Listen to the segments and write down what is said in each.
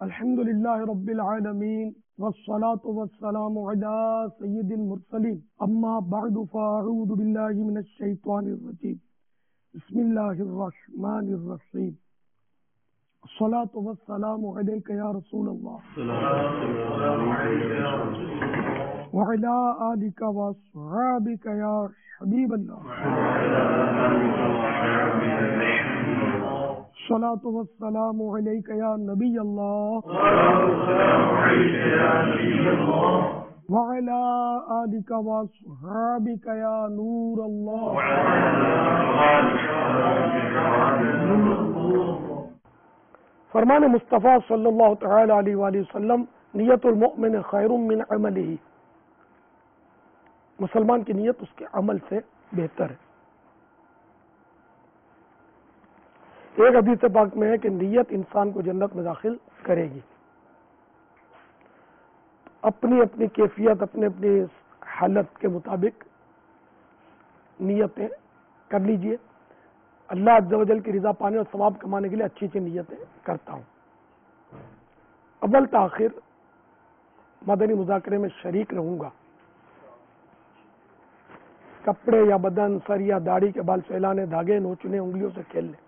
الحمدللہ رب العالمین والصلاة والسلام علی سید المرسلین اما بعد فاعوذ باللہ من الشیطان الرجیم بسم اللہ الرحمن الرحیم الصلاة والسلام علیک یا رسول اللہ وعلی آلک واصحابک یا حبیب اللہ الصلاة والسلام علیک یا نبی اللہ وعلی آلک واصحابک یا نور اللہ۔ فرمان مصطفیٰ صلی اللہ تعالی علیہ وآلہ وسلم، نیت المؤمن خیر من عملہ، مسلمان کی نیت اس کے عمل سے بہتر ہے۔ ایک حدیث پاک میں ہے کہ نیت انسان کو جنت میں داخل کرے گی۔ اپنی اپنی کیفیت، اپنی اپنی حالت کے مطابق نیتیں کر لیجئے۔ اللہ عز و جل کی رضا پانے اور ثواب کمانے کے لیے اچھی اچھی نیتیں کرتا ہوں۔ اول تاخیر مدنی مذاکرے میں شریک رہوں گا۔ کپڑے یا بدن، سر یا داڑھی کے بال پھیلانے، دھاگے نوچنے، انگلیوں سے کھیلنے،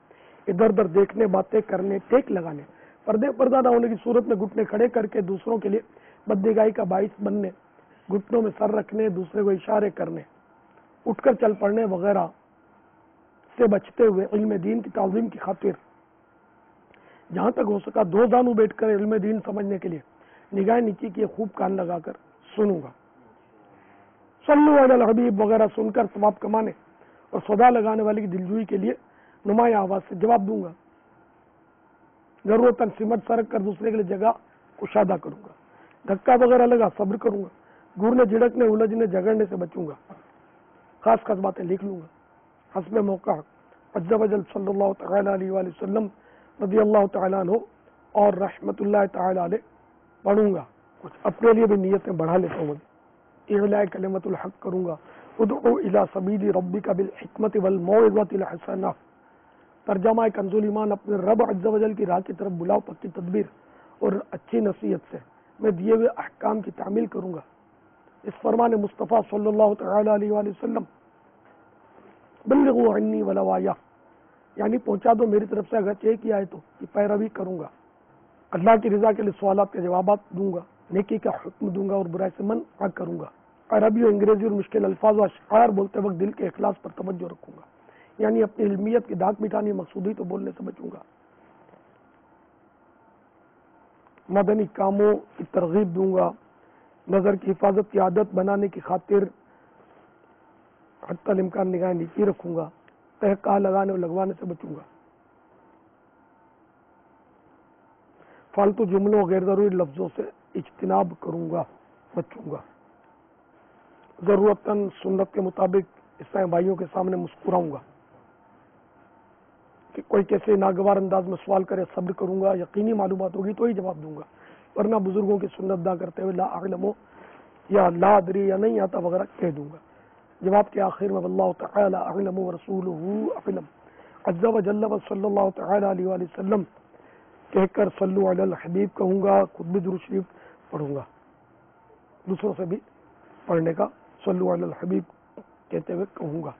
ادھر ادھر دیکھنے، باتیں کرنے، ٹیک لگانے، پردہ نہ ہونے کی صورت میں گھٹنے کھڑے کر کے دوسروں کے لیے بددگائی کا باعث بننے، گھٹنوں میں سر رکھنے، دوسرے کو اشارے کرنے، اٹھ کر چل پڑنے وغیرہ سے بچتے ہوئے علم دین کی تعظیم کی خاطر جہاں تک ہو سکا دو زانو بیٹھ کر علم دین سمجھنے کے لیے نگاہ نیچی کیے خوب کان لگا کر سنوں گا۔ صلو علی الحبیب وغیرہ سن کر ثواب کمانے اور صدا لگانے والی کی دلجوئی کے لیے نمایاں آواز سے جواب دوں گا۔ ضرورتاً سمٹ سرک کر دوسرے کے لیے جگہ کشادہ کروں گا۔ دھکا وغیرہ لگا صبر کروں گا۔ گورنے جھڑکنے، الجھنے، جھگڑنے سے بچوں گا۔ خاص خاص باتیں لکھ لوں گا۔ حسب موقع عز و جل صلی اللہ تعالی علیہ وآلہ وسلم رضی اللہ تعالیٰ عنہ اور رحمت اللہ تعالی علیہ پڑھوں گا۔ کچھ اپنے لیے بھی نیتیں بڑھا لیتا ہوں۔ اعلاء کلمت الحق کروں گا۔ ادعو الی سبیل ربک بالحکمت والموعظۃ الحسنہ، ترجمہ کنز ایمان، اپنے رب عز و جل کی راہ کی طرف بلاؤ پکی تدبیر اور اچھی نصیحت سے میں دیے ہوئے احکام کی تعمیل کروں گا۔ اس فرمان مصطفیٰ صلی اللہ تعالی علیہ وآلہ وسلم بلغوا عنی ولو آیہ، یعنی پہنچا دو میری طرف سے اگرچہ ایک ہی آئے تو یہ پیروی کروں گا۔ اللہ کی رضا کے لیے سوالات کے جوابات دوں گا، نیکی کا حکم دوں گا اور برائی سے منع کروں گا۔ عربی و انگریزی اور مشکل الفاظ و اشعار بولتے وقت دل کے اخلاص پر توجہ رکھوں گا، یعنی اپنی علمیت کی داغ مٹانی مقصودی تو بولنے سے بچوں گا۔ مدنی کاموں کی ترغیب دوں گا، نظر کی حفاظت کی عادت بنانے کی خاطر حتی الامکان نگاہ نیچی رکھوں گا، تہکا لگانے اور لگوانے سے بچوں گا۔ فالتو جملوں غیر ضروری لفظوں سے اجتناب کروں گا، بچوں گا۔ ضرورتاً سنت کے مطابق عیسائی بھائیوں کے سامنے مسکراؤں گا۔ کہ کوئی کیسے ناگوار انداز میں سوال کرے صبر کروں گا، یقینی معلومات ہوگی تو ہی جواب دوں گا، ورنہ بزرگوں کی سنت ادا کرتے ہوئے لا اعلم یا لا ادری یا نہیں آتا وغیرہ کہہ دوں گا۔ جواب کے آخر میں واللہ تعالی اعلم ورسولہ اعلم عز و جل و صلی اللہ تعالی علیہ وآلہ وسلم کہہ کر صلو علی الحبیب کہوں گا، خود بھی درود شریف پڑھوں گا، دوسروں سے بھی پڑھنے کا صلو علی الحبیب کہتے ہوئے کہوں گا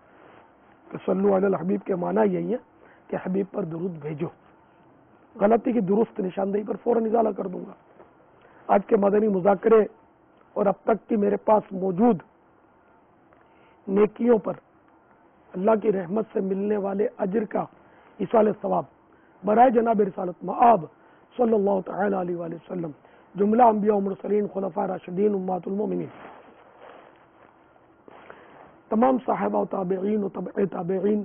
کہ صلو علی الحبیب کے معنی یہی ہے کہ حبیب پر درود بھیجو۔ غلطی کی درست نشاندہی پر فوراً ازالہ کر دوں گا۔ آج کے مدنی مذاکرے اور اب تک کی میرے پاس موجود نیکیوں پر اللہ کی رحمت سے ملنے والے اجر کا ایصال ثواب برائے جناب رسالت مآب صلی اللہ تعالی علیہ وآلہ وسلم، جملہ انبیاء و مرسلین، خلفاء راشدین، امہات المومنین، تمام صحابہ و تابعین و تبع تابعین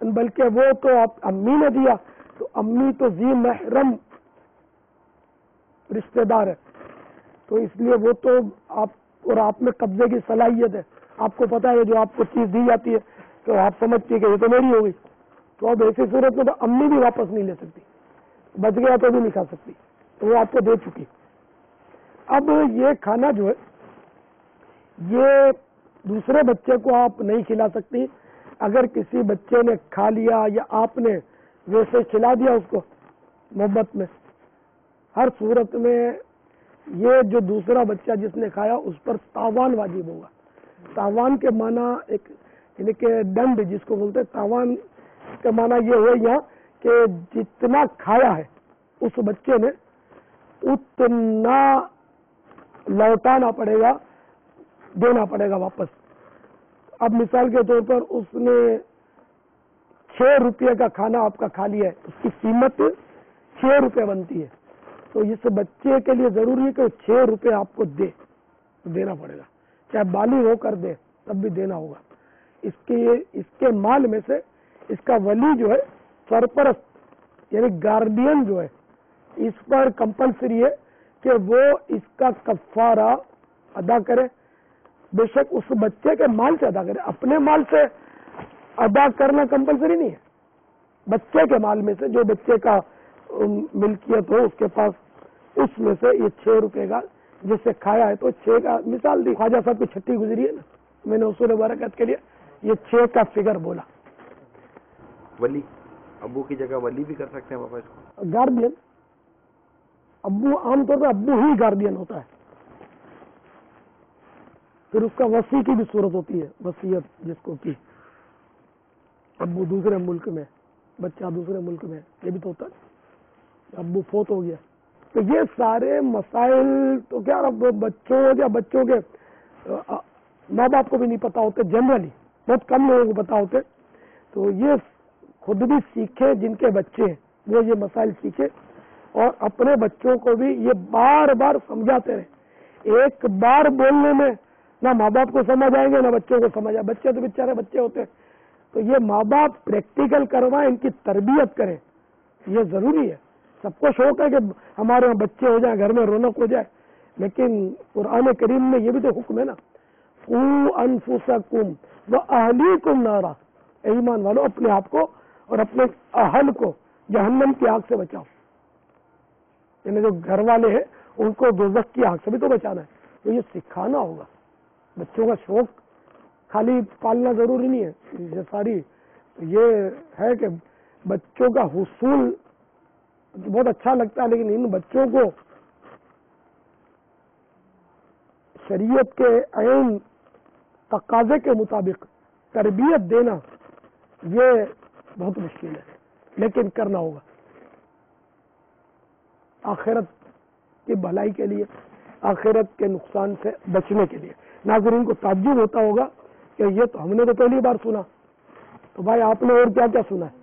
بلکہ وہ تو آپ امی نے دیا تو امی تو ذی محرم رشتہ دار ہے، تو اس لیے وہ تو آپ میں قبضے کی صلاحیت ہے، آپ کو پتا ہے جو آپ کو چیز دی جاتی ہے تو آپ سمجھتی ہے کہ یہ تو میری ہوگی، تو اب ایسی صورت میں تو امی بھی واپس نہیں لے سکتی، بچ گیا تو بھی نہیں کھا سکتی، تو وہ آپ کو دے چکی۔ اب یہ کھانا جو ہے یہ دوسرے بچے کو آپ نہیں کھلا سکتی، اگر کسی بچے نے کھا لیا یا آپ نے ویسے کھلا دیا اس کو محبت میں، ہر صورت میں یہ جو دوسرا بچہ جس نے کھایا اس پر تاوان واجب ہوگا۔ تاوان کے معنی ایک یعنی کہ دنڈ جس کو بولتے ہیں، تاوان کا معنی یہ ہو یہاں کہ جتنا کھایا ہے اس بچے نے اتنا لوٹانا پڑے گا، دینا پڑے گا واپس۔ اب مثال کے طور پر اس نے 6 روپے کا کھانا آپ کا کھا لیا ہے، اس کی قیمت 6 روپے بنتی ہے، تو اس بچے کے لیے ضروری ہے کہ 6 روپے آپ کو دینا پڑے گا، چاہے بالغ ہو کر دے تب بھی دینا ہوگا۔ اس کے مال میں سے اس کا ولی جو ہے سرپرست یعنی گارڈین جو ہے اس پر کمپلسری ہے کہ وہ اس کا کفارہ ادا کرے، بے شک اس بچے کے مال سے ادا کرے، اپنے مال سے ادا کرنا کمپلسری نہیں ہے، بچے کے مال میں سے جو بچے کا ملکیت ہو اس کے پاس، اس میں سے یہ 6 روپے کا جس سے کھایا ہے تو 6 کا مثال دی، خواجہ صاحب کی چھٹی گزری ہے نا، میں نے اصول برکت کے لیے یہ 6 کا فگر بولا۔ ولی ابو کی جگہ ولی بھی کر سکتے ہیں پاپا اس کو؟ گارڈین ابو عام طور پر ابو ہی گارڈین ہوتا ہے، پھر اس کا وصی کی بھی صورت ہوتی ہے، وصیت جس کو کی ابو دوسرے ملک میں، بچہ دوسرے ملک میں، یہ بھی تو ہوتا ہے، ابو فوت ہو گیا۔ تو یہ سارے مسائل تو کیا بچوں کے ماں باپ کو بھی نہیں پتا ہوتے، جنرلی بہت کم لوگوں کو پتا ہوتے، تو یہ خود بھی سیکھے جن کے بچے ہیں وہ یہ مسائل سیکھے اور اپنے بچوں کو بھی یہ بار بار سمجھاتے رہے۔ ایک بار بولنے میں نہ ماں باپ کو سمجھ آئیں گے نہ بچوں کو سمجھ آئے، بچے تو بیچارے بچے ہوتے ہیں، تو یہ ماں باپ پریکٹیکل کروائیں، ان کی تربیت کریں، یہ ضروری ہے۔ سب کو شوق ہے کہ ہمارے یہاں بچے ہو جائیں، گھر میں رونق ہو جائے، لیکن قرآن کریم میں یہ بھی تو حکم ہے نا، قوا انفسکم واہلیکم نارا، ایمان والو اپنے آپ کو اور اپنے اہل کو جہنم کی آگ سے بچاؤ، یعنی جو گھر والے ہیں ان کو دوزخ کی آگ سے بھی تو بچانا ہے، تو یہ سکھانا ہوگا۔ بچوں کا شوق خالی پالنا ضروری نہیں ہے، یہ ساری یہ ہے کہ بچوں کا حصول بہت اچھا لگتا ہے، لیکن ان بچوں کو شریعت کے عین تقاضے کے مطابق تربیت دینا یہ بہت مشکل ہے، لیکن کرنا ہوگا آخرت کی بھلائی کے لیے، آخرت کے نقصان سے بچنے کے لیے۔ ناظرین کو تعجب ہوتا ہوگا کہ یہ تو ہم نے تو پہلی بار سنا، تو بھائی آپ نے اور کیا کیا سنا ہے؟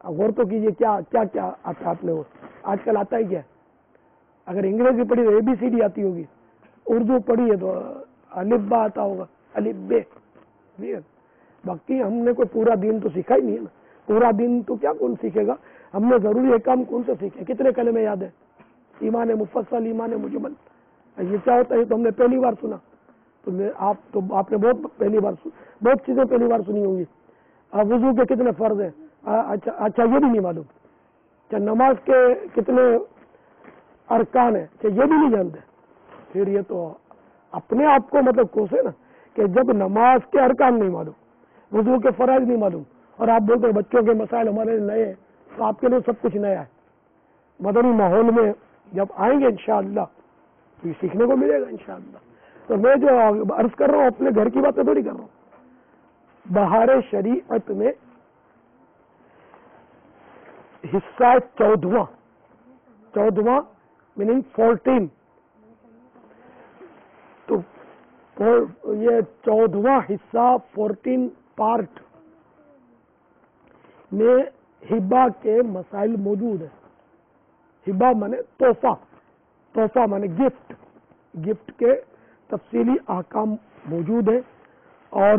غور تو کیجیے کیا کیا کیا آتا ہے آپ نے، آج کل آتا ہے کیا؟ اگر انگریزی پڑھی تو ABCD آتی ہوگی، اردو پڑھی ہے تو الف با آتا ہوگا، الف بے، باقی ہم نے کوئی پورا دین تو سیکھا ہی نہیں ہے نا۔ پورا دین تو کیا کون سیکھے گا، ہم نے ضروری احکام کون سے سیکھے، کتنے کلمے یاد ہیں؟ ایمان مفصل، ایمان مجمل، یہ کیا ہوتا ہے تو ہم نے پہلی بار سنا، تو آپ نے پہلی بار بہت چیزیں پہلی بار سنی ہوں گی۔ وضو کے کتنے فرض ہیں، اچھا یہ بھی نہیں معلوم، اچھا نماز کے کتنے ارکان ہیں، اچھا یہ بھی نہیں جانتے، پھر یہ تو اپنے آپ کو مطلب کوسے نا کہ جب نماز کے ارکان نہیں معلوم، وضو کے فرائض نہیں معلوم، اور آپ بولتے ہیں بچوں کے مسائل ہمارے لیے نئے ہیں، تو آپ کے لیے سب کچھ نیا ہے۔ مدنی ماحول میں جب آئیں گے انشاءاللہ تو یہ سیکھنے کو ملے گا انشاءاللہ۔ تو میں جو عرض کر رہا ہوں اپنے گھر کی باتیں تھوڑی کر رہا ہوں، بہار شریعت میں حصہ 14واں میننگ 14، تو یہ 14واں حصہ 14 پارٹ میں ہبہ کے مسائل موجود ہیں۔ ہبہ مانے تحفہ، تحفہ مانے گفٹ، گفٹ کے تفصیلی احکام موجود ہیں، اور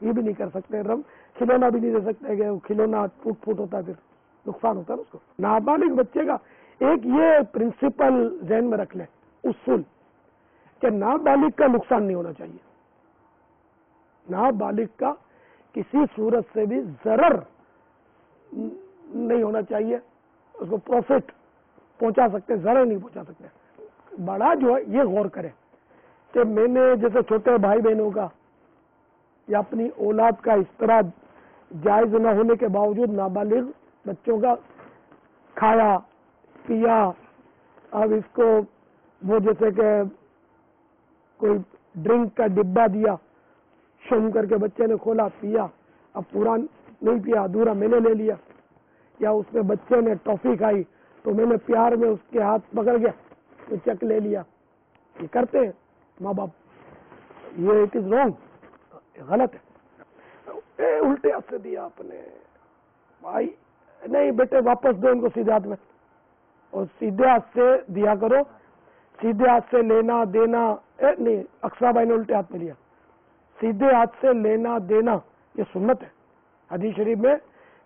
یہ بھی نہیں کر سکتے. رم کھلونا بھی نہیں دے سکتے کہ وہ کھلونا ٹوٹ ہوتا ہے, پھر نقصان ہوتا ہے اس کو. نابالغ بچے کا ایک یہ پرنسپل ذہن میں رکھ لیں, اصول, کہ نابالغ کا نقصان نہیں ہونا چاہیے. نابالغ کا کسی صورت سے بھی ضرر نہیں ہونا چاہیے. اس کو پروفٹ پہنچا سکتے, ضرر نہیں پہنچا سکتے. بڑا جو ہے یہ غور کرے کہ میں نے جیسے چھوٹے بھائی بہنوں کا یا اپنی اولاد کا اس طرح جائز نہ ہونے کے باوجود نابالغ بچوں کا کھایا پیا, اب اس کو وہ جیسے کہ کوئی ڈرنک کا ڈبہ دیا, شم کر کے بچے نے کھولا پیا, اب پورا نہیں پیا, ادھورا میں نے لے لیا. یا اس میں بچے نے ٹافی کھائی تو میں نے پیار میں اس کے ہاتھ پکڑ گیا تو چک لے لیا. یہ کرتے ہیں ماں باپ, یہ اٹ از رانگ, غلط ہے. الٹے ہاتھ سے دیا آپ نے, بھائی نہیں بیٹے واپس دو ان کو سیدھے ہاتھ میں, اور سیدھے ہاتھ سے دیا کرو. سیدھے ہاتھ سے لینا دینا نہیں, اکثر بھائی نے الٹے ہاتھ میں لیا. سیدھے ہاتھ سے لینا دینا یہ سنت ہے حدیث شریف میں,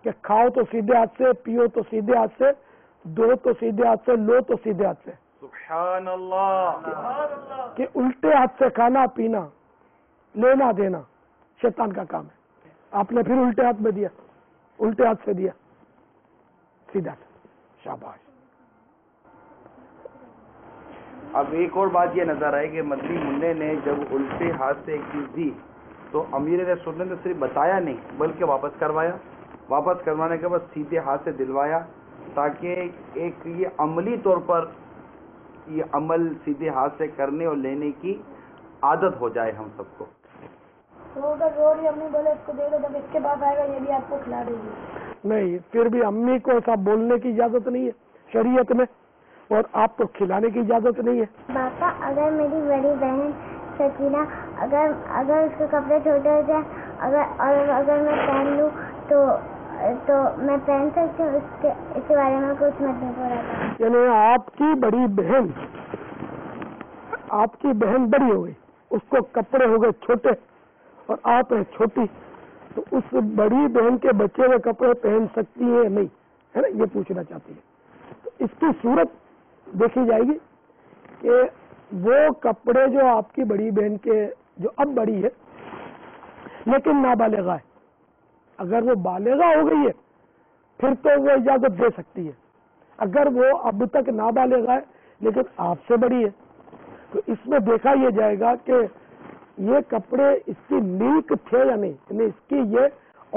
کہ کھاؤ تو سیدھے ہاتھ سے, پیو تو سیدھے ہاتھ سے, دو تو سیدھے ہاتھ سے, لو تو سیدھے ہاتھ سے. سبحان اللہ. کہ الٹے ہاتھ سے کھانا پینا لینا دینا شیطان کا کام ہے. آپ نے پھر الٹے ہاتھ میں دیا, الٹے ہاتھ سے دیا, سیدھا ہاتھ, شاباش. اب ایک اور بات یہ نظر آئی کہ مدنی منع نے جب الٹے ہاتھ سے ایک چیز دی تو امیر نے سنت نے صرف بتایا نہیں بلکہ واپس کروایا. واپس کروانے کے بعد سیدھے ہاتھ سے دلوایا, تاکہ ایک یہ عملی طور پر یہ عمل سیدھے ہاتھ سے کرنے اور لینے کی عادت ہو جائے ہم سب کو. تو اگر رو رہی امی بولے اس کو دے دو, جب اس کے بعد آئے گا یہ بھی آپ کو کھلا دے گی. نہیں, پھر بھی امی کو ایسا بولنے کی اجازت نہیں ہے شریعت میں, اور آپ کو کھلانے کی اجازت نہیں ہے. پاپا اگر میری بڑی بہن سکینہ اگر اس کے کپڑے چھوٹے ہو جائیں اگر میں پہن لوں تو میں پہن سکتی ہوں, اس کے بارے میں کچھ مت نہیں پڑا. یعنی آپ کی بڑی بہن بڑی ہو گئی, اس کو کپڑے ہو گئے چھوٹے اور آپ ہیں چھوٹی, تو اس بڑی بہن کے بچے ہوئے کپڑے پہن سکتی ہے نہیں, ہے نا, یہ پوچھنا چاہتی ہے. تو اس کی صورت دیکھی جائے گی کہ وہ کپڑے جو آپ کی بڑی بہن کے جو اب بڑی ہے لیکن نابالغہ ہے, اگر وہ بالغہ ہو گئی ہے پھر تو وہ اجازت دے سکتی ہے. اگر وہ اب تک نابالغہ ہے لیکن آپ سے بڑی ہے تو اس میں دیکھا یہ جائے گا کہ یہ کپڑے اس کی ملک تھے یا نہیں, یعنی اس کی یہ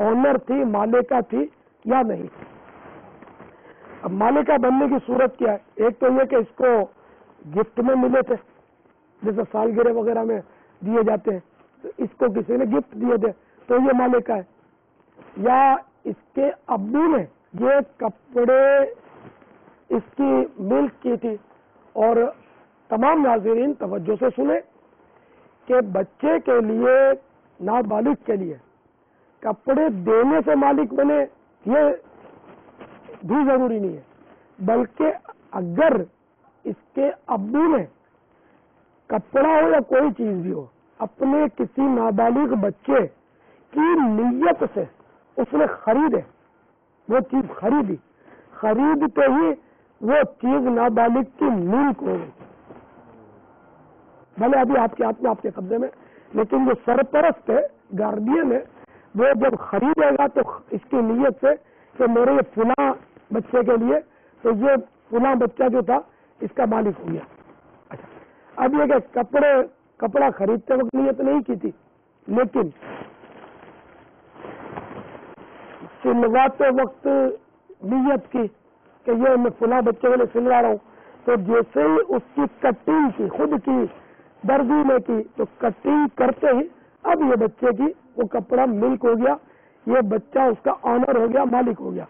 آنر تھی, مالکہ تھی یا نہیں. اب مالکہ بننے کی صورت کیا ہے؟ ایک تو یہ کہ اس کو گفٹ میں ملے تھے, جیسے سالگرہ وغیرہ میں دیے جاتے ہیں, تو اس کو کسی نے گفٹ دیے تھے تو یہ مالکہ ہے, یا اس کے ابو نے یہ کپڑے اس کی ملک کی تھی. اور تمام ناظرین توجہ سے سنیں کہ بچے کے لیے نابالغ کے لیے کپڑے دینے سے مالک بنے یہ بھی ضروری نہیں ہے, بلکہ اگر اس کے ابو نے کپڑا ہو یا کوئی چیز بھی ہو اپنے کسی نابالغ بچے کی نیت سے اس نے خریدے, وہ چیز خریدتے ہی وہ چیز نابالغ کی ملک ہو گئی, بھلے ابھی آپ کے ہاتھ میں, آپ کے قبضے میں, لیکن جو سرپرست ہے, گارڈین ہے, وہ جب خریدے گا تو اس کی نیت سے کہ میرے یہ فلاں بچے کے لیے, تو یہ فلاں بچہ جو تھا اس کا مالک ہو گیا. اچھا, اب یہ کہ کپڑا خریدتے وقت نیت نہیں کی تھی, لیکن سلواتے وقت نیت کی کہ یہ میں فلاں بچے کے لیے سلوا رہا ہوں, تو جیسے ہی اس کی کٹنگ کی, خود کی درزی نے کی, تو کٹنگ کرتے ہی اب یہ بچے کی وہ کپڑا ملک ہو گیا, یہ بچہ اس کا آنر ہو گیا, مالک ہو گیا.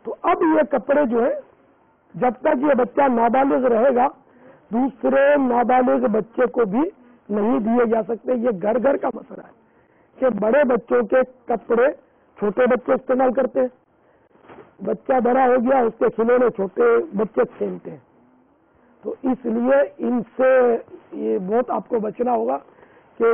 تو اب یہ کپڑے جو ہے جب تک یہ بچہ نابالغ رہے گا دوسرے نابالغ بچے کو بھی نہیں دیے جا سکتے. یہ گھر گھر کا مسئلہ ہے کہ بڑے بچوں کے کپڑے چھوٹے بچے استعمال کرتے ہیں, بچہ بڑا ہو گیا اس کے کھلونے چھوٹے بچے کھیلتے ہیں. تو اس لیے ان سے یہ بہت آپ کو بچنا ہوگا کہ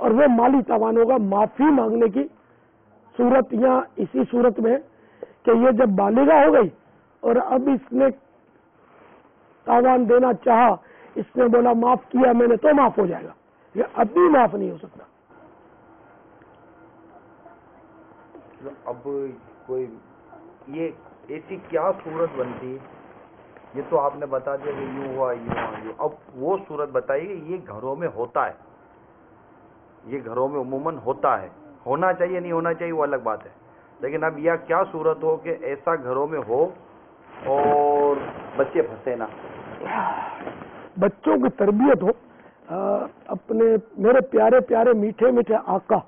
اور وہ مالی تاوان ہوگا معافی مانگنے کی صورت یا اسی صورت میں کہ یہ جب بالغہ ہو گئی اور اب اس نے تاوان دینا چاہا، اس نے بولا معاف کیا میں نے تو معاف ہو جائے گا، یہ اب بھی معاف نہیں ہو سکتا. اب کوئی یہ ایسی کیا صورت بنتی؟ یہ تو آپ نے بتا دیا کہ یوں ہوا یوں ہوا یوں. اب وہ صورت بتائیے. یہ گھروں میں ہوتا ہے، یہ گھروں میں عموماً ہوتا ہے. ہونا چاہیے نہیں ہونا چاہیے وہ الگ بات ہے، لیکن اب یہ کیا صورت ہو کہ ایسا گھروں میں ہو اور بچے پھنسے نہ. بچوں کی تربیت ہو. اپنے میرے پیارے پیارے میٹھے میٹھے آقا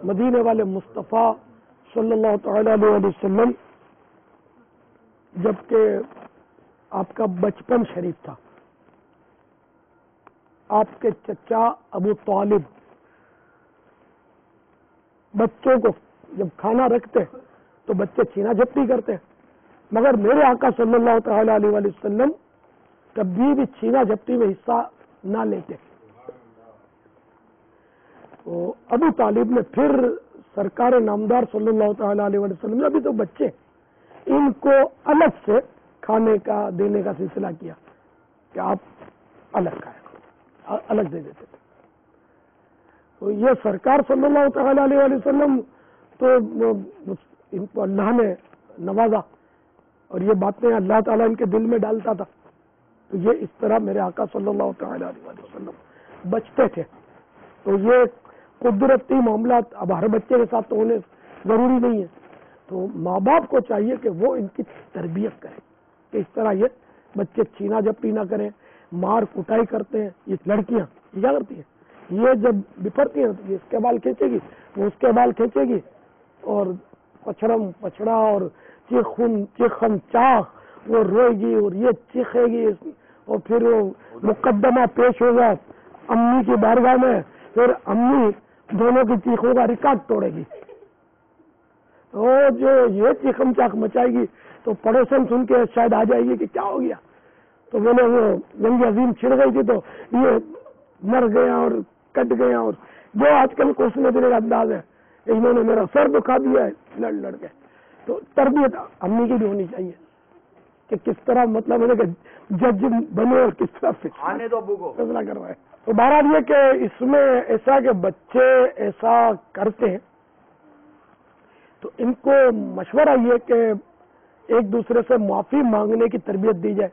مدینے والے مصطفیٰ صلی اللہ تعالی علیہ وسلم جبکہ آپ کا بچپن شریف تھا، آپ کے چچا ابو طالب بچوں کو جب کھانا رکھتے تو بچے چھینا جھپٹی کرتے، مگر میرے آقا صلی اللہ تعالی علیہ وسلم کبھی بھی چھینا جھپٹی میں حصہ نہ لیتے. تو ابو طالب نے پھر سرکار نامدار صلی اللہ تعالی علیہ وسلم نے ابھی تو بچے ان کو الگ سے کھانے کا دینے کا سلسلہ کیا کہ آپ الگ کھائے، الگ دے دیتے تھے. تو یہ سرکار صلی اللہ تعالی علیہ وسلم تو ان کو اللہ نے نوازا اور یہ باتیں اللہ تعالیٰ ان کے دل میں ڈالتا تھا. تو یہ اس طرح میرے آقا صلی اللہ تعالی علیہ وسلم بچتے تھے. تو یہ قدرتی معاملات اب ہر بچے کے ساتھ تو ہونے ضروری نہیں ہے. تو ماں باپ کو چاہیے کہ وہ ان کی تربیت کریں کہ اس طرح یہ بچے چھینا جھپٹی نہ کریں، مار کٹائی کرتے ہیں. یہ لڑکیاں کیا کرتی ہیں، یہ جب بفرتی ہیں تو اس کے بال کھینچے گی، وہ اس کے بال کھینچے گی، اور پچھڑم پچھڑا اور چیخن چاخ وہ روئے گی اور یہ چیخے گی، اور پھر وہ مقدمہ پیش ہوگا امی کی بارگاہ میں، پھر امی دونوں کی چیخوں کا ریکارڈ توڑے گی. اور جو یہ چیخم چاخ مچائے گی تو پڑوسن سن کے شاید آ جائے گی کہ کیا ہو گیا. تو میں نے وہ جنگ عظیم چھڑ گئی تھی تو یہ مر گیا اور کٹ گیا، اور جو آج کل کوسنے دینے کا انداز ہے، انہوں نے میرا سر دکھا دیا ہے لڑ لڑ کے. تو تربیت امی کی بھی ہونی چاہیے کہ کس طرح مطلب ہے کہ جج بنے اور کس طرح فیصلہ کروائے. تو بہرحال یہ کہ اس میں ایسا کہ بچے ایسا کرتے ہیں تو ان کو مشورہ یہ کہ ایک دوسرے سے معافی مانگنے کی تربیت دی جائے،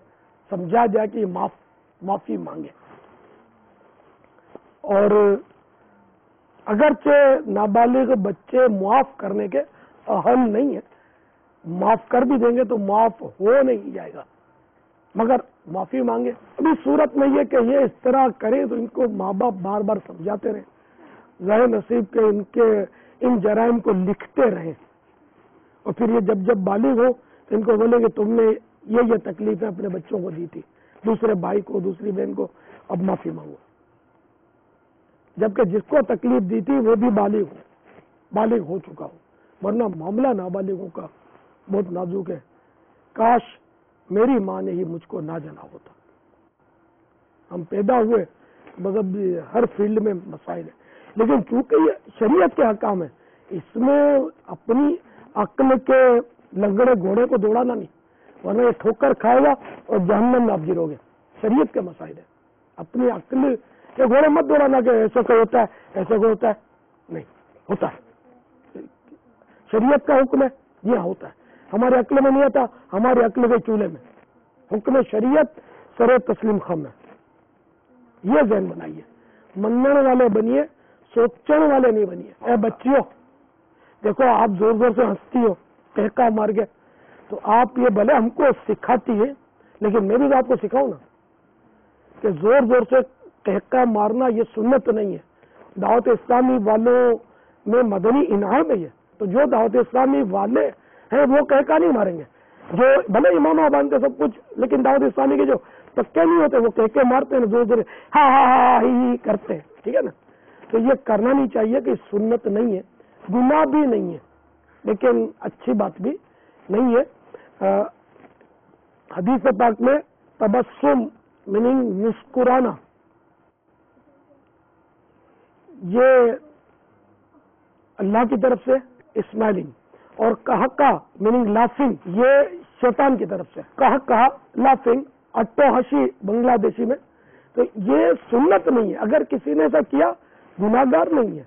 سمجھا جائے کہ معافی مانگے. اور اگرچہ نابالغ بچے معاف کرنے کے اہل نہیں ہیں، معاف کر بھی دیں گے تو معاف ہو نہیں جائے گا، مگر معافی مانگے. ابھی صورت میں یہ کہ یہ اس طرح کریں تو ان کو ماں باپ بار بار سمجھاتے رہیں، ظاہر نصیب کے ان جرائم کو لکھتے رہیں، اور پھر یہ جب بالغ ہو تو ان کو بولے کہ تم نے یہ تکلیفیں اپنے بچوں کو دی تھی، دوسرے بھائی کو دوسری بہن کو، اب معافی مانگو. جبکہ جس کو تکلیف دی تھی وہ بھی بالغ ہو چکا ہو، ورنہ معاملہ نابالغوں کا بہت نازک ہے. کاش میری ماں نے ہی مجھ کو نہ جنا ہوتا. ہم پیدا ہوئے مطلب ہر فیلڈ میں مسائل ہیں، لیکن چونکہ یہ شریعت کے احکام ہے، اس میں اپنی عقل کے لنگڑے گھوڑے کو دوڑانا نہیں، ورنہ یہ ٹھوکر کھائے گا اور جہنم میں آپ گرو گے. شریعت کے مسائل ہے، اپنی عقل کے گھوڑے مت دوڑانا کہ ایسا کوئی ہوتا ہے ایسا کوئی ہوتا ہے، نہیں ہوتا ہے. شریعت کا حکم ہے، یہ ہوتا ہے. ہمارے عقل میں نہیں آتا، ہمارے عقل کے چولہے میں. حکم شریعت سر تسلیم خم ہے. یہ ذہن بنائیے، منن والے بنیے، سوچنے والے نہیں بنیے. اے بچیوں دیکھو، آپ زور زور سے ہنستی ہو، ٹہکا مار گئے، تو آپ یہ بھلے ہم کو سکھاتی ہے، لیکن میں بھی تو آپ کو سکھاؤں نا کہ زور زور سے ٹہکا مارنا یہ سنت نہیں ہے. دعوت اسلامی والوں میں مدنی انعام ہے یہ. تو جو دعوت اسلامی والے ہیں وہ ٹہکا نہیں ماریں گے، جو بھلے امامہ باندھتے سب کچھ، لیکن دعوت اسلامی کے جو پکے نہیں ہوتے وہ ٹہکے مارتے ہیں، زور زور ہاں ہاں ہاں ہی کرتے ہیں. ٹھیک ہے نا. تو یہ کرنا نہیں چاہیے کہ سنت نہیں ہے، گناہ بھی نہیں ہے، لیکن اچھی بات بھی نہیں ہے. حدیث پاک میں تبسم میننگ مسکرانا، یہ اللہ کی طرف سے اسمائلنگ، اور کہا میننگ لافنگ یہ شیطان کی طرف سے. کہا لافنگ اٹو ہنسی بنگلہ دیشی میں. تو یہ سنت نہیں ہے. اگر کسی نے ایسا کیا گناہگار نہیں ہے،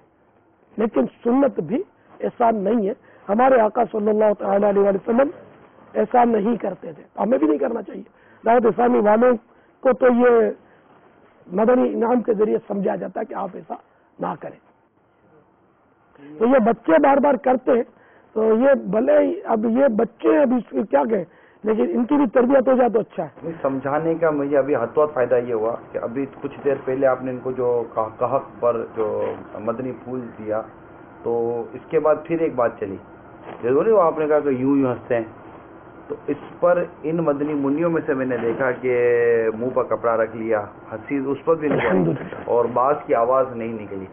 لیکن سنت بھی ایسا نہیں ہے. ہمارے آقا صلی اللہ تعالی علیہ وسلم ایسا نہیں کرتے تھے، ہمیں بھی نہیں کرنا چاہیے. دعوت اسلامی والوں کو تو یہ مدنی انعام کے ذریعے سمجھا جاتا ہے کہ آپ ایسا نہ کریں. تو یہ بچے بار بار کرتے ہیں، تو یہ بھلے اب یہ بچے ابھی کیا کہیں، لیکن ان کی بھی تربیت ہو جائے تو اچھا ہے. سمجھانے کا مجھے ابھی ہاتھوں ہاتھ فائدہ یہ ہوا کہ ابھی کچھ دیر پہلے آپ نے ان کو جو کہق پر جو مدنی پھول دیا، تو اس کے بعد پھر ایک بات چلی ضروری وہ آپ نے کہا کہ یوں ہنستے ہیں. تو اس پر ان مدنی منیوں میں سے میں نے دیکھا کہ منہ پر کپڑا رکھ لیا، ہنسی اس پر بھی نہیں، اور بعض کی آواز نہیں نکلی.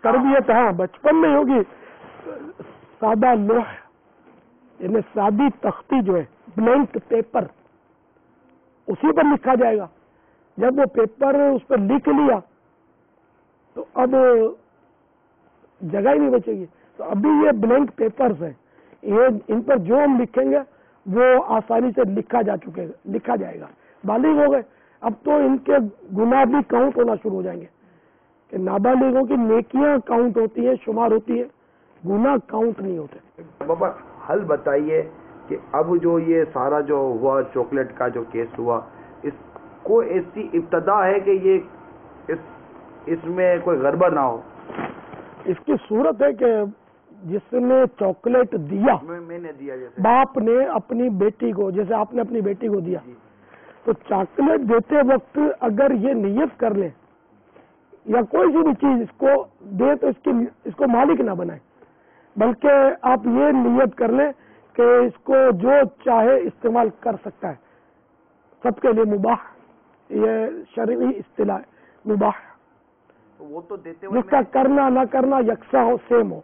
تربیت ہاں بچپن میں ہوگی. سادہ لوح یعنی سادی تختی جو ہے، بلینک پیپر، اسی پر لکھا جائے گا. جب وہ پیپر اس پر لکھ لیا تو اب جگہ ہی نہیں بچے گی. تو ابھی یہ بلینک پیپرز ہیں، یہ ان پر جو ہم لکھیں گے وہ آسانی سے لکھا جائے گا. بالغ ہو گئے اب تو ان کے گناہ بھی کاؤنٹ ہونا شروع ہو جائیں گے کہ نابالغوں کی نیکیاں کاؤنٹ ہوتی ہیں، شمار ہوتی ہے، گناہ کاؤنٹ نہیں ہوتے. بابا حل بتائیے کہ اب جو یہ سارا جو ہوا چاکلیٹ کا جو کیس ہوا، اس کو ایسی ابتدا ہے کہ یہ اس میں کوئی گڑبڑ نہ ہو. اس کی صورت ہے کہ جس نے چاکلیٹ دیا، میں نے دیا، جیسے باپ نے اپنی بیٹی کو، جیسے آپ نے اپنی بیٹی کو دیا، تو چاکلیٹ دیتے وقت اگر یہ نیت کر لیں یا کوئی سی بھی چیز اس کو دے تو اس کو مالک نہ بنائے، بلکہ آپ یہ نیت کر لیں کہ اس کو جو چاہے استعمال کر سکتا ہے. سب کے لیے مباح، یہ شرعی اصطلاح ہے مباح. وہ تو دیتے جس کا کرنا نہ کرنا یکساں ہو، سیم ہو،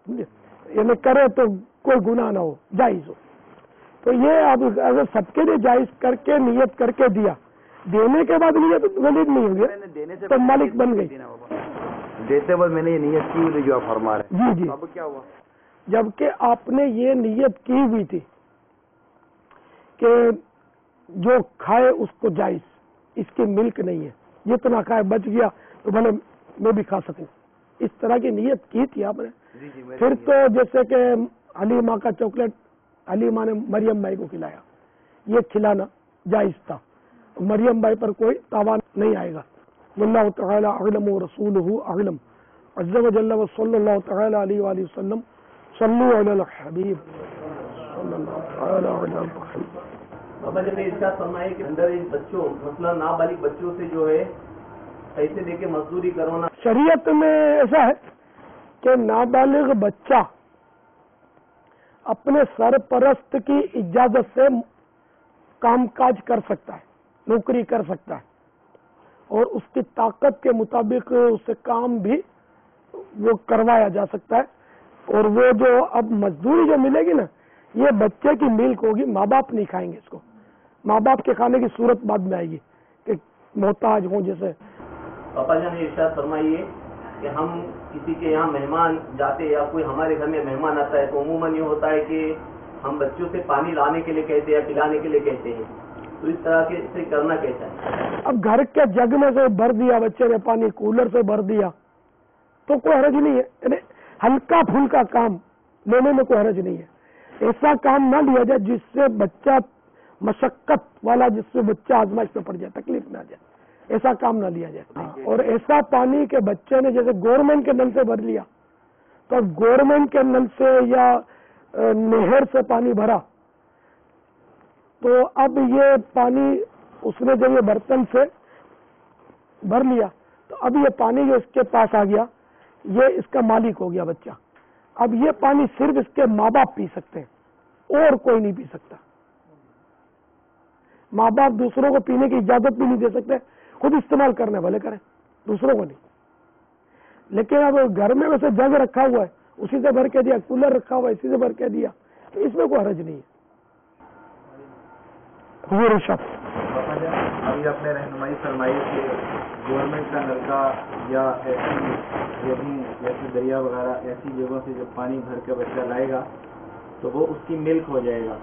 یعنی کرے تو کوئی گناہ نہ ہو، جائز ہو. تو یہ اب اگر سب کے لیے جائز کر کے نیت کر کے دیا، دینے کے بعد نیت ویلڈ نہیں ہوگی تو مالک بن گئی. دیتے وقت میں نے یہ نیت کی ہوئی جو آپ فرما رہے ہیں. جی اب کیا ہوا؟ جبکہ آپ نے یہ نیت کی ہوئی تھی کہ جو کھائے اس کو جائز، اس کی ملک نہیں ہے، جتنا کھائے بچ گیا تو بھلے میں بھی کھا سکوں، اس طرح کی نیت کی تھی آپ نے. پھر تو جیسے کہ حلیمہ کا چاکلیٹ حلیمہ نے مریم بھائی کو کھلایا، یہ کھلانا جائز تھا، مریم بھائی پر کوئی تاوان نہیں آئے گا. واللہ تعالی اعلم ورسولہ اعلم عز وجل وصلی اللہ تعالی علیہ وآلہ وسلم. صلو علی الحبیب صلی اللہ تعالی علی محمد. بابا جب ارشاد فرمائے کہ اندر بچوں مثلا نابالغ بچوں سے جو ہے پیسے دے کے مزدوری کروانا، شریعت میں ایسا ہے کہ نابالغ بچہ اپنے سرپرست کی اجازت سے کام کاج کر سکتا ہے، نوکری کر سکتا ہے، اور اس کی طاقت کے مطابق اسے کام بھی وہ کروایا جا سکتا ہے. اور وہ جو اب مزدوری جو ملے گی نا، یہ بچے کی ملک ہوگی، ماں باپ نہیں کھائیں گے اس کو. ماں باپ کے کھانے کی صورت بعد میں آئے گی کہ محتاج ہوں. جیسے پاپا جان نے ارشاد فرمائیے کہ ہم کسی کے یہاں مہمان جاتے یا کوئی ہمارے گھر میں مہمان آتا ہے تو عموماً یہ ہوتا ہے کہ ہم بچوں سے پانی لانے کے لیے کہتے ہیں یا پلانے کے لیے کہتے ہیں، تو اس طرح کے سے کرنا کیسا ہے؟ اب گھر کے جگ میں سے بھر دیا بچے نے پانی، کولر سے بھر دیا تو کوئی حرج نہیں ہے. یعنی ہلکا پھلکا کام لینے میں کوئی حرج نہیں ہے. ایسا کام نہ لیا جائے جس سے بچہ مشقت والا، جس سے بچہ آزمائش میں پڑ جائے، تکلیف میں آ جائے، ایسا کام نہ لیا جائے. اور ایسا پانی کہ بچے نے جیسے گورنمنٹ کے نل سے بھر لیا، تو اب گورنمنٹ کے نل سے یا نہر سے پانی بھرا تو اب یہ پانی اس نے جب یہ برتن سے بھر لیا تو اب یہ پانی جو اس کے پاس آ گیا، یہ اس کا مالک ہو گیا بچہ. اب یہ پانی صرف اس کے ماں باپ پی سکتے ہیں، اور کوئی نہیں پی سکتا. ماں باپ دوسروں کو پینے کی اجازت بھی نہیں دے سکتے، خود استعمال کرنے والے کریں، دوسروں کو نہیں. لیکن اب گھر میں ویسے جگ رکھا ہوا ہے، اسی سے بھر کے دیا، کولر رکھا ہوا ہے، اسی سے بھر کے دیا، تو اس میں کوئی حرج نہیں ہے. ابھی آپ نے رہنمائی فرمائی کہ گورنمنٹ کا نلکا یا ایسی جیسے دریا وغیرہ ایسی جگہوں سے جب پانی بھر کے بچہ لائے گا تو وہ اس کی ملک ہو جائے گا.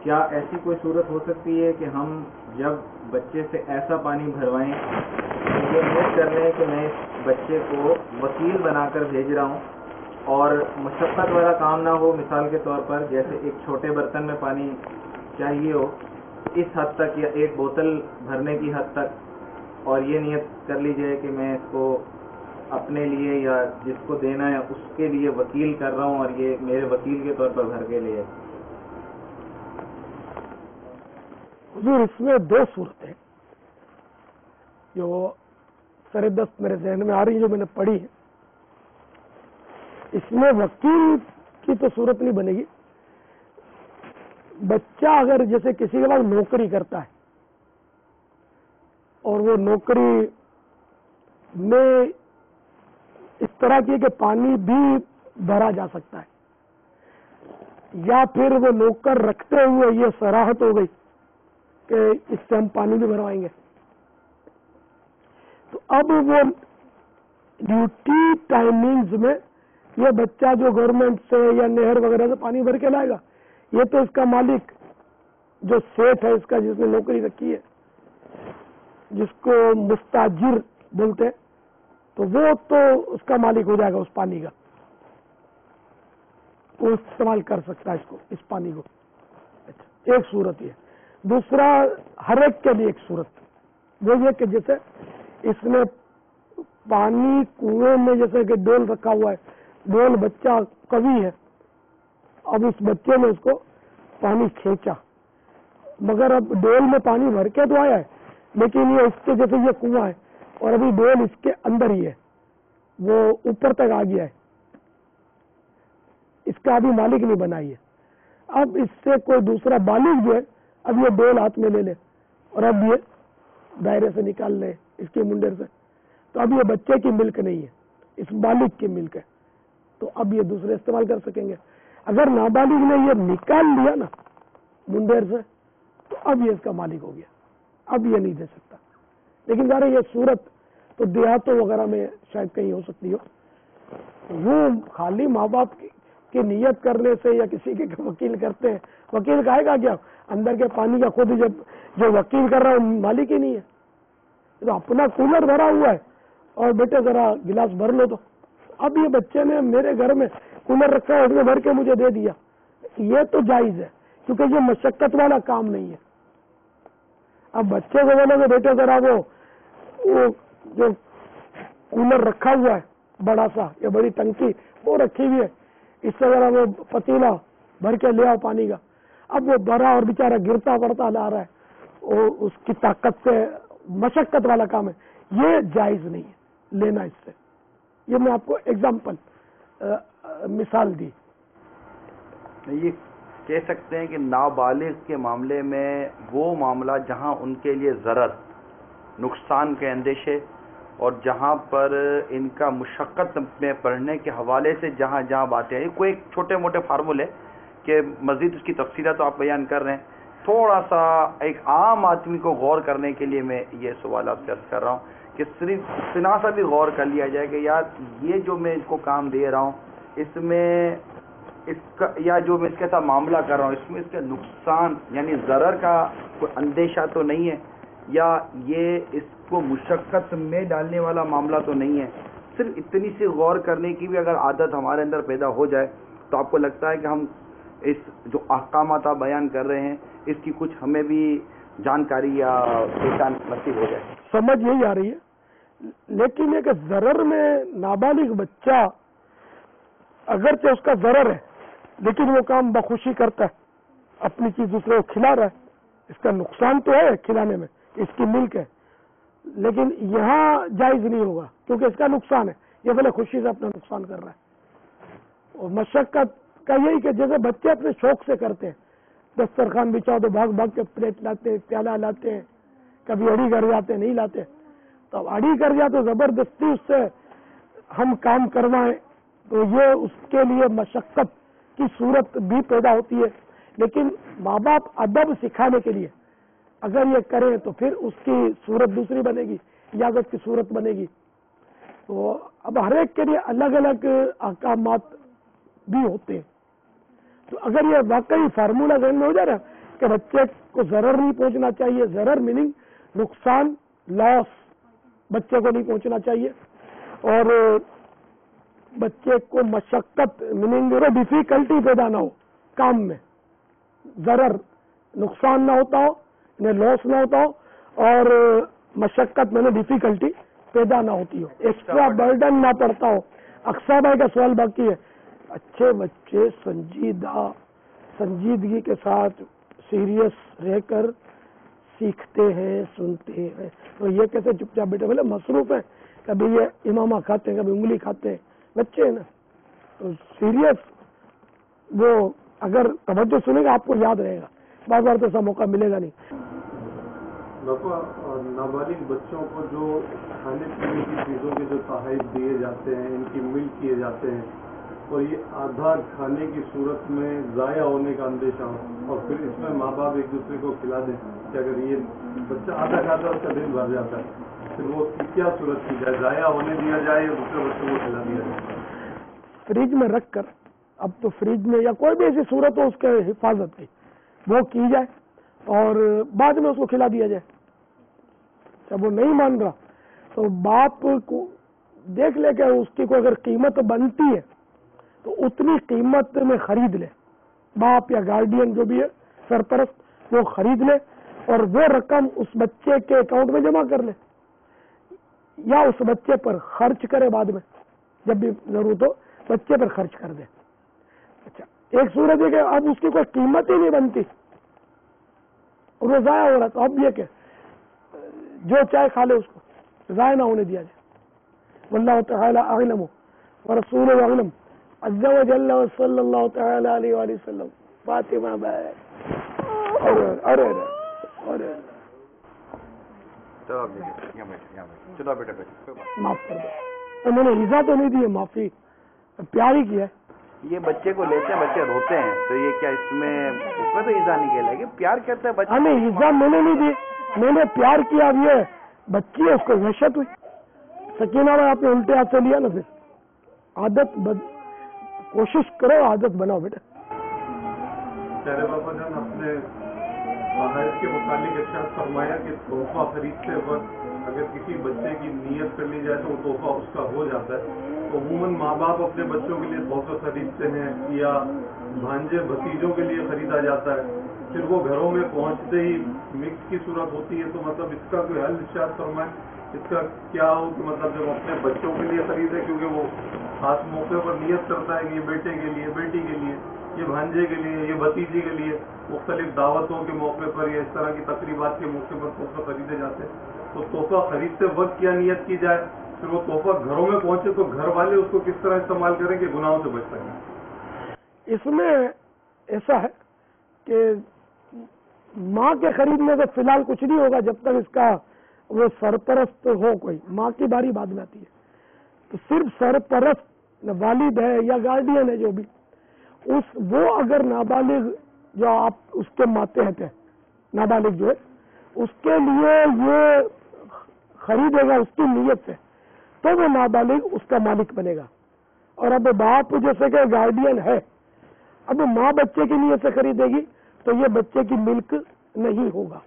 کیا ایسی کوئی صورت ہو سکتی ہے کہ ہم جب بچے سے ایسا پانی بھروائیں تو یہ نوٹ کر لیں کہ میں اس بچے کو وکیل بنا کر بھیج رہا ہوں اور مشقت والا کام نہ ہو؟ مثال کے طور پر جیسے ایک چھوٹے برتن میں پانی چاہیے ہو اس حد تک یا ایک بوتل بھرنے کی حد تک, اور یہ نیت کر لیجئے کہ میں اس کو اپنے لیے یا جس کو دینا ہے اس کے لیے وکیل کر رہا ہوں اور یہ میرے وکیل کے طور پر بھر کے لیے. حضور اس میں دو صورتیں جو سر دست میرے ذہن میں آ رہی ہیں جو میں نے پڑھی ہے. اس میں وکیل کی تو صورت نہیں بنے گی. بچہ اگر جیسے کسی کے پاس نوکری کرتا ہے اور وہ نوکری میں اس طرح کی کہ پانی بھی بھرا جا سکتا ہے یا پھر وہ نوکر رکھتے ہوئے یہ صراحت ہو گئی کہ اس سے ہم پانی بھی بھروائیں گے, تو اب وہ ڈیوٹی ٹائمنگز میں یہ بچہ جو گورنمنٹ سے یا نہر وغیرہ سے پانی بھر کے لائے گا, یہ تو اس کا مالک جو سیٹ ہے اس کا جس نے نوکری رکھی ہے جس کو مستاجر بولتے ہیں, تو وہ تو اس کا مالک ہو جائے گا اس پانی کا, وہ استعمال کر سکتا ہے اس پانی کو. ایک صورت یہ. دوسرا ہر ایک کے لیے ایک صورت وہ یہ کہ جیسے اس نے پانی کنویں میں جیسے کہ ڈول رکھا ہوا ہے, ڈول بچہ قوی ہے, اب اس بچے نے اس کو پانی کھینچا مگر اب ڈول میں پانی بھر کے تو آیا ہے لیکن یہ اس کے جیسے یہ کنواں ہے اور ابھی ڈول اس کے اندر ہی ہے, وہ اوپر تک آ گیا ہے, اس کا ابھی مالک نہیں بنائی ہے. اب اس سے کوئی دوسرا بالغ جو ہے اب یہ ڈول ہاتھ میں لے لے اور اب یہ دائرے سے نکال لے اس کے منڈر سے, تو اب یہ بچے کی ملک نہیں ہے, اس بالغ کی ملک ہے, تو اب یہ دوسرے استعمال کر سکیں گے. اگر نابالغ نے یہ نکال لیا نا منڈیر سے تو اب یہ اس کا مالک ہو گیا, اب یہ نہیں دے سکتا. لیکن ظاہر یہ صورت تو دیہاتوں وغیرہ میں شاید کہیں ہو سکتی ہو. وہ خالی ماں باپ کی نیت کرنے سے یا کسی کے وکیل کرتے ہیں, وکیل کہے گا کیا اندر کے پانی کا خود جب جو وکیل کر رہا ہے مالک ہی نہیں ہے, تو اپنا کولر بھرا ہوا ہے اور بیٹے ذرا گلاس بھر لو, تو اب یہ بچے نے میرے گھر میں کولر رکھا ہے اس میں بھر کے مجھے دے دیا, یہ تو جائز ہے کیونکہ یہ مشقت والا کام نہیں ہے. اب بچے کو بولے کہ بیٹے ذرا وہ جو کولر رکھا ہوا ہے بڑا سا یا بڑی ٹنکی وہ رکھی ہوئی ہے, اس سے ذرا وہ پتیلا بھر کے لے آؤ پانی کا. اب وہ بھرا اور بیچارہ گرتا پڑتا لا رہا ہے, وہ اس کی طاقت سے مشقت والا کام ہے, یہ جائز نہیں ہے لینا اس سے. یہ میں آپ کو ایگزامپل مثال دی. یہ کہہ سکتے ہیں کہ نابالغ کے معاملے میں وہ معاملہ جہاں ان کے لیے ضرر نقصان کے اندیشے اور جہاں پر ان کا مشقت میں پڑھنے کے حوالے سے جہاں جہاں باتیں ہیں, کوئی ایک چھوٹے موٹے فارمولے کہ مزید اس کی تفصیلات تو آپ بیان کر رہے ہیں, تھوڑا سا ایک عام آدمی کو غور کرنے کے لیے میں یہ سوال آپ سے عرض کر رہا ہوں کہ صرف اتنا سا بھی غور کر لیا جائے کہ یار یہ جو میں اس کو کام دے رہا ہوں اس میں اس کا یا جو میں اس کے ساتھ معاملہ کر رہا ہوں اس میں اس کے نقصان یعنی ضرر کا کوئی اندیشہ تو نہیں ہے, یا یہ اس کو مشقت میں ڈالنے والا معاملہ تو نہیں ہے. صرف اتنی سی غور کرنے کی بھی اگر عادت ہمارے اندر پیدا ہو جائے تو آپ کو لگتا ہے کہ ہم اس جو احکامات آپ بیان کر رہے ہیں اس کی کچھ ہمیں بھی جانکاری یا پہچان نصیب ہو جائے. سمجھ یہی آ رہی ہے, لیکن یہ کہ ضرر میں نابالغ بچہ اگرچہ اس کا ضرر ہے لیکن وہ کام بخوشی کرتا ہے, اپنی چیز دوسرے کو کھلا رہا ہے, اس کا نقصان تو ہے کھلانے میں, اس کی ملک ہے, لیکن یہاں جائز نہیں ہوگا کیونکہ اس کا نقصان ہے, یہ بھلے خوشی سے اپنا نقصان کر رہا ہے. اور مشقت کا یہی کہ جیسے بچے اپنے شوق سے کرتے ہیں, دسترخوان بچھاؤ تو بھاگ بھاگ کے پلیٹ لاتے ہیں, پیالہ لاتے ہیں, کبھی اڑی کر جاتے نہیں لاتے, تو اب اڑی کر جاتے زبردستی اس سے ہم کام کروائیں تو یہ اس کے لیے مشقت کی صورت بھی پیدا ہوتی ہے. لیکن ماں باپ ادب سکھانے کے لیے اگر یہ کریں تو پھر اس کی صورت دوسری بنے گی، اجازت کی صورت بنے گی. تو اب ہر ایک کے لیے الگ الگ احکامات بھی ہوتے ہیں. تو اگر یہ واقعی فارمولہ ذہن میں ہو جائے نا کہ بچے کو ضرر نہیں پہنچنا چاہیے، ضرر میننگ نقصان، لاس بچے کو نہیں پہنچنا چاہیے، اور بچے کو مشقت میننگ ڈیفیکلٹی پیدا نہ ہو کام میں، ضرر نقصان نہ ہوتا ہو، لاس نہ ہوتا ہو، اور مشقت میں نے ڈیفیکلٹی پیدا نہ ہوتی ہو، ایکسٹرا برڈن نہ پڑتا ہو. اقصا بھائی کا سوال باقی ہے. اچھے بچے سنجیدگی کے ساتھ سیریس رہ کر سیکھتے ہیں، سنتے ہیں، تو یہ کیسے چپ چاپ بیٹھے؟ بولے مصروف ہیں، کبھی یہ امامہ کھاتے ہیں، کبھی انگلی کھاتے ہیں، بچے ہیں نا. تو سیریس وہ اگر توجہ سنے گا آپ کو یاد رہے گا، بار بار تو ایسا موقع ملے گا نہیں. نابالغ بچوں کو جو کھانے پینے کی چیزوں کے جو تحائف دیے جاتے ہیں، ان کی مل کیے جاتے ہیں، اور یہ آدھا کھانے کی صورت میں ضائع ہونے کا اندیشہ ہو، اور پھر اس میں ماں باپ ایک دوسرے کو کھلا دیں کہ اگر یہ بچہ آدھا کھاتا ہے اس کا دن بھر جاتا ہے، پھر وہ کیا صورت کی جائے؟ ضائع ہونے دیا جائے یا دوسرے بچوں کو کھلا دیا جائے؟ فریج میں رکھ کر، اب تو فریج میں یا کوئی بھی ایسی صورت ہو اس کے حفاظت کی وہ کی جائے، اور بعد میں اس کو کھلا دیا جائے. جب وہ نہیں مان رہا تو باپ کو دیکھ لے کہ اس کی کوئی اگر قیمت بنتی ہے تو اتنی قیمت میں خرید لے، باپ یا گارڈین جو بھی ہے سرپرست وہ خرید لے، اور وہ رقم اس بچے کے اکاؤنٹ میں جمع کر لے، یا اس بچے پر خرچ کرے، بعد میں جب بھی ضرورت ہو بچے پر خرچ کر دے. اچھا، ایک صورت ہے کہ اب اس کی کوئی قیمت ہی نہیں بنتی اور وہ ضائع ہو رہا، تو اب یہ کہ جو چاہے کھا لے، اس کو ضائع نہ ہونے دیا جائے. واللہ تعالی اعلم ورسولہ اعلم عز و جل صلی اللہ تعالی علیہ وآلہ وسلم. فاطمہ بھائی ارے چلو بیٹا معاف کر دو، میں نے ایزا تو نہیں دی ہے، معافی پیار ہی کیا ہے. یہ بچے کو لیتے ہیں، بچے روتے ہیں، تو یہ کیا اس میں تو ایزا نہیں کہلائے گی، پیار کہتے ہیں بچے. ہمیں ایزا میں نے نہیں دی، میں نے پیار کیا. اب یہ بچی ہے، اس کو وحشت ہوئی. سکینہ بھائی آپ نے الٹے ہاتھ سے لیا نا، پھر عادت کوشش کرو عادت بناؤ بیٹا. پیارے بابا جان، اپنے عقائد کے متعلق ارشاد فرمایا کہ تحفہ خریدتے وقت اگر کسی بچے کی نیت کر لی جائے تو وہ تحفہ اس کا ہو جاتا ہے. عموماً ماں باپ اپنے بچوں کے لیے تحفے خریدتے ہیں یا بھانجے بھتیجوں کے لیے خریدا جاتا ہے، پھر وہ گھروں میں پہنچتے ہی مکس کی صورت ہوتی ہے. تو مطلب اس کا کوئی حل ارشاد فرمائے، اس کا کیا ہو کہ مطلب جب اپنے بچوں کے لیے خریدے، کیونکہ وہ خاص موقع پر نیت کرتا ہے کہ یہ بیٹے کے لیے، بیٹی کے لیے، یہ بھانجے کے لیے، یہ بھتیجی کے لیے، مختلف دعوتوں کے موقع پر یا اس طرح کی تقریبات کے موقع پر تحفے خریدے جاتے ہیں. تو تحفہ خریدتے وقت کیا نیت کی جائے، پھر وہ تحفہ گھروں میں پہنچے تو گھر والے اس کو کس طرح استعمال کریں کہ گناہوں سے بچ سکیں؟ اس میں ایسا ہے کہ ماں کے خریدنے سے فی الحال کچھ نہیں ہوگا جب تک اس کا وہ سرپرست ہو کوئی. ماں کی باری بعد میں آتی ہے. تو صرف سرپرست والد ہے یا گارڈین ہے جو بھی، وہ اگر نابالغ جو آپ اس کے ماتحت ہے، نابالغ جو ہے اس کے لیے یہ خریدے گا اس کی نیت سے، تو وہ نابالغ اس کا مالک بنے گا. اور اب باپ جیسے کہ گارڈین ہے، اب ماں بچے کی نیت سے خریدے گی تو یہ بچے کی ملک نہیں ہوگا.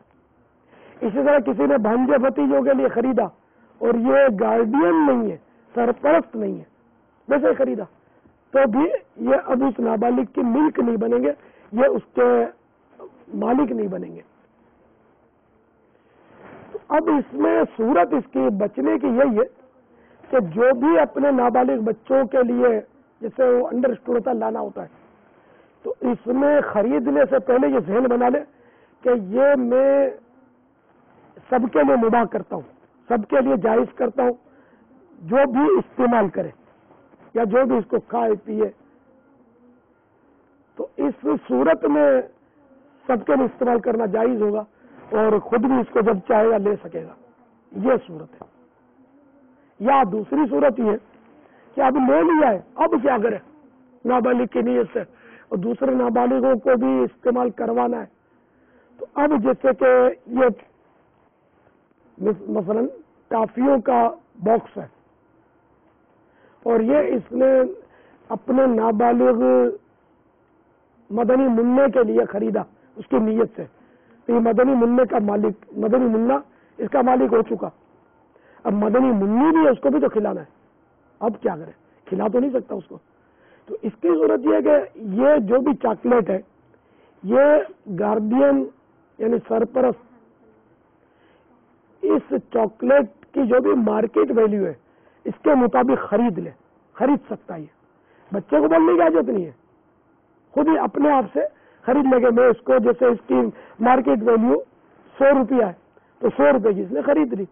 اسی طرح کسی نے بھانجے بھتیجوں کے لیے خریدا اور یہ گارڈین نہیں ہے، سرپرست نہیں ہے، ویسے خریدا، تو بھی یہ اب اس نابالغ کی ملک نہیں بنیں گے، یہ اس کے مالک نہیں بنیں گے. تو اب اس میں صورت اس کی بچنے کی یہی ہے کہ جو بھی اپنے نابالغ بچوں کے لیے جیسے وہ انڈرسٹوڈ ہوتا لانا ہوتا ہے، تو اس میں خریدنے سے پہلے یہ ذہن بنا لے کہ یہ میں سب کے لیے مباح کرتا ہوں، سب کے لیے جائز کرتا ہوں، جو بھی استعمال کرے یا جو بھی اس کو کھائے پیے. تو اس صورت میں سب کے لیے استعمال کرنا جائز ہوگا اور خود بھی اس کو جب چاہے گا لے سکے گا. یہ صورت ہے. یا دوسری صورت یہ ہے کہ اب لے لیا ہے، اب کیا کرے نابالغ کی نیت سے اور دوسرے نابالغوں کو بھی استعمال کروانا ہے، تو اب جیسے کہ یہ مثلا ٹافیوں کا باکس ہے اور یہ اس نے اپنے نابالغ مدنی منع کے لیے خریدا اس کی نیت سے، تو یہ مدنی منع کا مالک، مدنی منع اس کا مالک ہو چکا، اب مدنی منی بھی ہے، اس کو بھی تو کھلانا ہے، اب کیا کرے، کھلا تو نہیں سکتا اس کو. تو اس کی صورت یہ ہے کہ یہ جو بھی چاکلیٹ ہے یہ گارڈین یعنی سرپرست اس چاکلیٹ کی جو بھی مارکیٹ ویلیو ہے اس کے مطابق خرید سکتا ہے. بچے کو بولنے کی حاجت نہیں ہے، خود ہی اپنے آپ سے خرید لے گا. میں اس کو جیسے اس کی مارکیٹ ویلیو 100 روپیہ ہے تو 100 روپے کی اس نے خرید لی،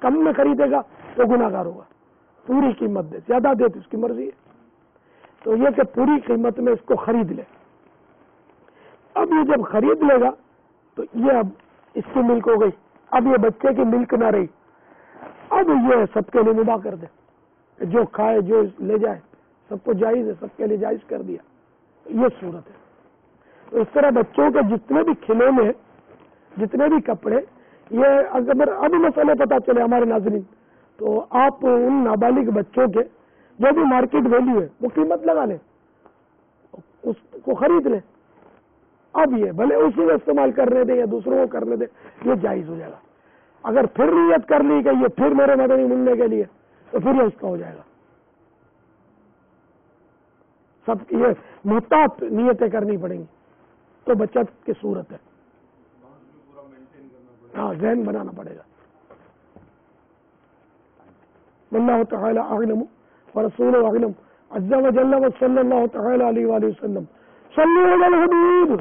کم میں خریدے گا تو گناہ گار ہوگا. پوری قیمت دے، زیادہ دے تو اس کی مرضی ہے. تو یہ کہ پوری قیمت میں اس کو خرید لے. اب یہ جب خرید لے گا تو یہ اب اس کی ملک ہو گئی، اب یہ بچے کی ملک نہ رہی. اب یہ سب کے لیے مباح کر دے، جو کھائے جو لے جائے، سب کو جائز ہے، سب کے لیے جائز کر دیا. یہ صورت ہے. تو اس طرح بچوں کے جتنے بھی کھلونے، جتنے بھی کپڑے، یہ اگر اب مسئلے پتا چلے ہمارے ناظرین تو آپ ان نابالغ بچوں کے جو بھی مارکیٹ ویلیو ہے وہ قیمت لگا لیں، اس کو خرید لیں. اب یہ بھلے اسی میں استعمال کرنے دیں یا دوسروں کو کرنے دیں، یہ جائز ہو جائے گا. اگر پھر نیت کر لی کہ یہ پھر میرے مدنی منع کے لیے تو پھر یہ اس کا ہو جائے گا. سب یہ محتاط نیتیں کرنی پڑیں گی تو بچت کی صورت ہے. ہاں ذہن بنانا پڑے گا. واللہ تعالی اعلم ورسولہ اعلم عز وجل وصلی اللہ تعالی علیہ وآلہ وسلم. صلوا علی الحبیب.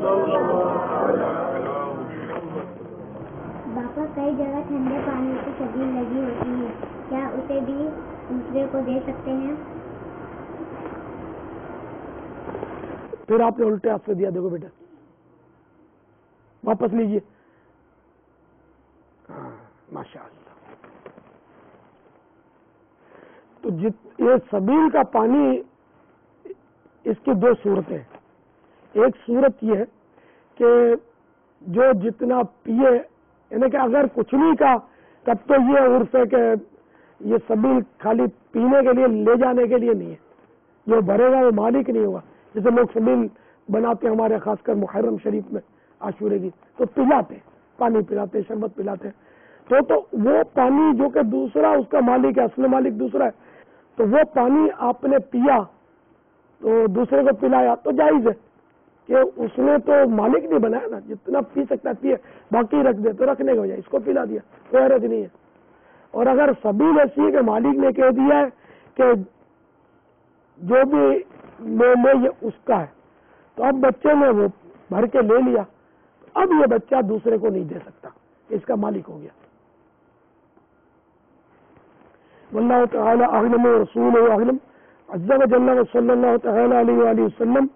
باپا کئی جگہ ٹھنڈے پانی کی شبیل لگی ہوتی ہے، کیا اسے بھی دوسرے کو دے سکتے ہیں؟ پھر آپ نے الٹے ہاتھ سے دیا، دیکھو بیٹا واپس لیجیے. ماشاء اللہ. تو یہ سبیل کا پانی، اس کی دو صورتیں. ایک صورت یہ ہے کہ جو جتنا پیے، یعنی کہ اگر کچھ نہیں کا تب تو یہ عرف ہے کہ یہ سبیل خالی پینے کے لیے لے جانے کے لیے نہیں ہے، جو بھرے گا وہ مالک نہیں ہوگا. جیسے لوگ سبیل بناتے ہیں ہمارے خاص کر محرم شریف میں عاشورے کی، تو پلاتے پانی پلاتے شربت پلاتے تو وہ پانی جو کہ دوسرا اس کا مالک ہے، اصل مالک دوسرا ہے، تو وہ پانی آپ نے پیا تو دوسرے کو پلایا تو جائز ہے کہ اس نے تو مالک نہیں بنایا نا، جتنا پی سکتا ہے پیے، باقی رکھ دے تو رکھنے کی وجہ اس کو پلا دیا، کوئی حرج نہیں ہے. اور اگر سبیل ایسی ہے کہ مالک نے کہہ دیا ہے کہ جو بھی لے یہ اس کا ہے، تو اب بچے نے وہ بھر کے لے لیا، اب یہ بچہ دوسرے کو نہیں دے سکتا، اس کا مالک ہو گیا. واللہ تعالی اعلم ورسولہ اعلم عز وجل وصلی اللہ تعالی علیہ وآلہ وسلم.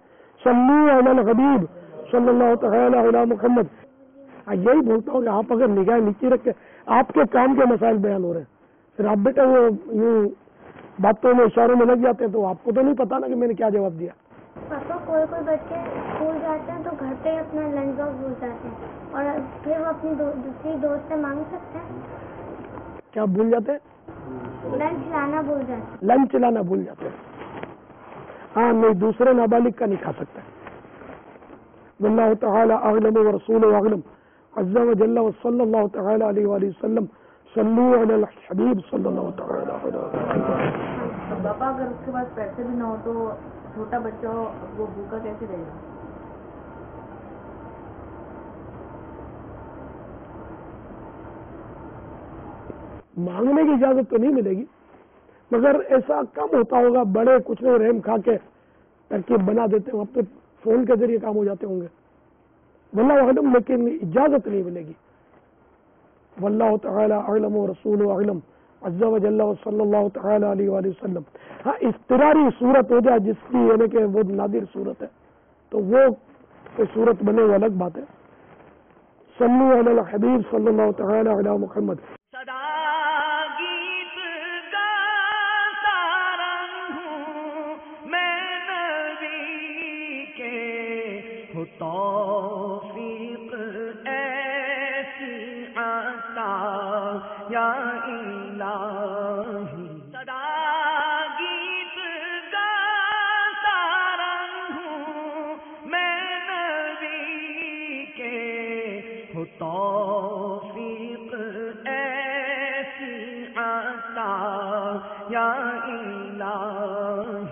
صلوا علی الحبیب صلی اللہ تعالی علی محمد. یہی بولتا ہوں کہ آپ اگر نگاہ نیچے رکھ کے آپ کے کام کے مسائل بیان ہو رہے ہیں، پھر آپ بیٹا وہ یوں باتوں میں اشاروں میں لگ جاتے ہیں تو آپ کو تو نہیں پتا نا کہ میں نے کیا جواب دیا. پاپا کوئی بچے اسکول جاتے ہیں تو گھر پہ اپنا لنچ باکس بھول جاتے ہیں اور پھر وہ اپنی دوسری دوست سے مانگ سکتے ہیں؟ کیا بھول جاتے ہیں؟ لنچ لانا بھول جاتے ہیں. لنچ لانا بھول جاتے ہیں. ہاں نہیں، دوسرے نابالغ کا نہیں کھا سکتا. واللہ تعالی اعلم ورسولہ اعلم عز وجل وصلی اللہ تعالی علیہ وآلہ وسلم. صلوا علی الحبیب صلی اللہ تعالی علیہ وسلم. پاپا اگر اس کے پاس پیسے بھی نہ ہو تو چھوٹا بچہ ہو وہ بھوکا کیسے رہے گا؟ مانگنے کی اجازت تو نہیں ملے گی، مگر ایسا کم ہوتا ہوگا، بڑے کچھ لوگ رحم کھا کے ترکیب بنا دیتے ہیں، اب تو فون کے ذریعے کام ہو جاتے ہوں گے. واللہ اعلم، لیکن اجازت نہیں ملے گی. واللہ تعالی اعلم ورسولہ اعلم عز وجل وصلی اللہ تعالی علیہ وآلہ وسلم. ہاں اضطراری صورت ہو جائے جس کی یعنی کہ وہ نادر صورت ہے تو وہ کوئی صورت بنے وہ الگ بات ہے. صلوا علی الحبیب صلی اللہ تعالی علی محمد. صدا گیت گاتا رہوں میں نبی کے توفیق ایسی عطا یا الہی صدا گیت گاتا رہوں میں نبی کے ہو توفیق ایسی عطا یا الہی